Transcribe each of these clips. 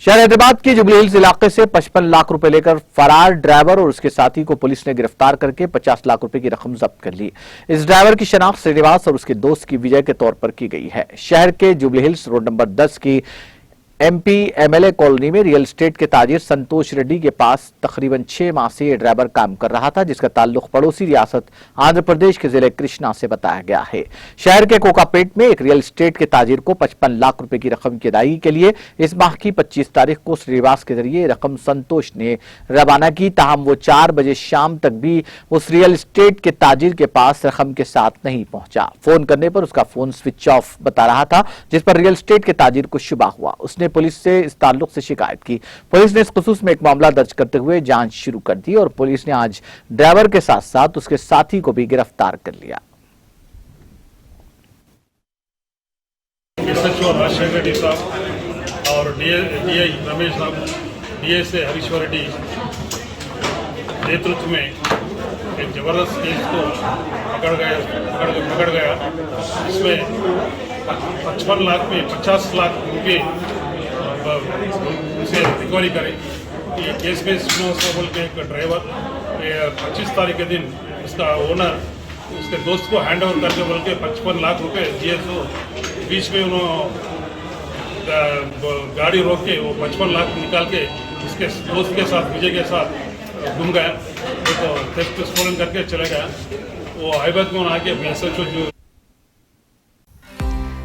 शहर हैदराबाद के jubilee hills इलाके से 55 लाख रुपए लेकर फरार ड्राइवर और उसके साथी को पुलिस ने गिरफ्तार करके 50 लाख रुपए की रकम जब्त कर ली। इस ड्राइवर की शनाख्त श्रीनिवास और उसके दोस्त की विजय के तौर पर की गई है। शहर के जुबली हिल्स रोड नंबर 10 की एमपी एमएलए कॉलोनी में रियल एस्टेट के ताजिर संतोष रेड्डी के पास तकरीबन 6 माह से यह ड्राइवर काम कर रहा था, जिसका ताल्लुक पड़ोसी रियासत आंध्र प्रदेश के जिले कृष्णा से बताया गया है। शहर के कोकापेट में एक रियल एस्टेट के ताजिर को 55 लाख रुपए की रकम की अदायगी के लिए इस माह की 25 तारीख को श्रीनिवास के जरिए रकम संतोष ने रवाना की। ताहम वो 4 बजे शाम तक भी उस रियल एस्टेट के ताजिर के पास रकम के साथ नहीं पहुंचा। फोन करने पर उसका फोन स्विच ऑफ बता रहा था, जिस पर रियल एस्टेट के ताजिर को शुबा हुआ। उसने पुलिस से इस ताल्लुक से शिकायत की। पुलिस ने इस खुसूस में एक मामला दर्ज करते हुए जांच शुरू कर दी और पुलिस ने आज ड्राइवर के साथ साथ उसके साथी को भी गिरफ्तार कर लिया। एसएचओ राजशेखर रेड्डी साहब और डीआई रमेश साहब, डीएसए हरीश्वर रेड्डी नेतृत्व में एक जबरदस्त केस को पकड़ गया। इसमें 55 लाख में 50 लाख रुपये उसे रिकवरी करें। ये केस में श्रीनिवास बोल के एक ड्राइवर 25 तारीख के दिन उसका ओनर उसके दोस्त को हैंड ओवर करके बोल के 55 लाख रुपये जीएसओ बीच में उन्होंने गाड़ी रोक के वो 55 लाख निकाल के इसके दोस्त के साथ विजय के साथ घूम गया। तो थेफ्ट स्टोलन करके चले गया। वो हैदराबाद में आके एसएचओ जो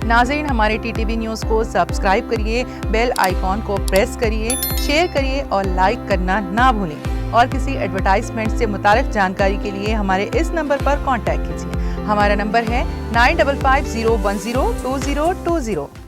नाज़रीन, हमारे टीटीवी न्यूज़ को सब्सक्राइब करिए, बेल आइकॉन को प्रेस करिए, शेयर करिए और लाइक करना ना भूलें। और किसी एडवर्टाइजमेंट से मुताल्लिक़ जानकारी के लिए हमारे इस नंबर पर कांटेक्ट कीजिए। हमारा नंबर है 9550102020।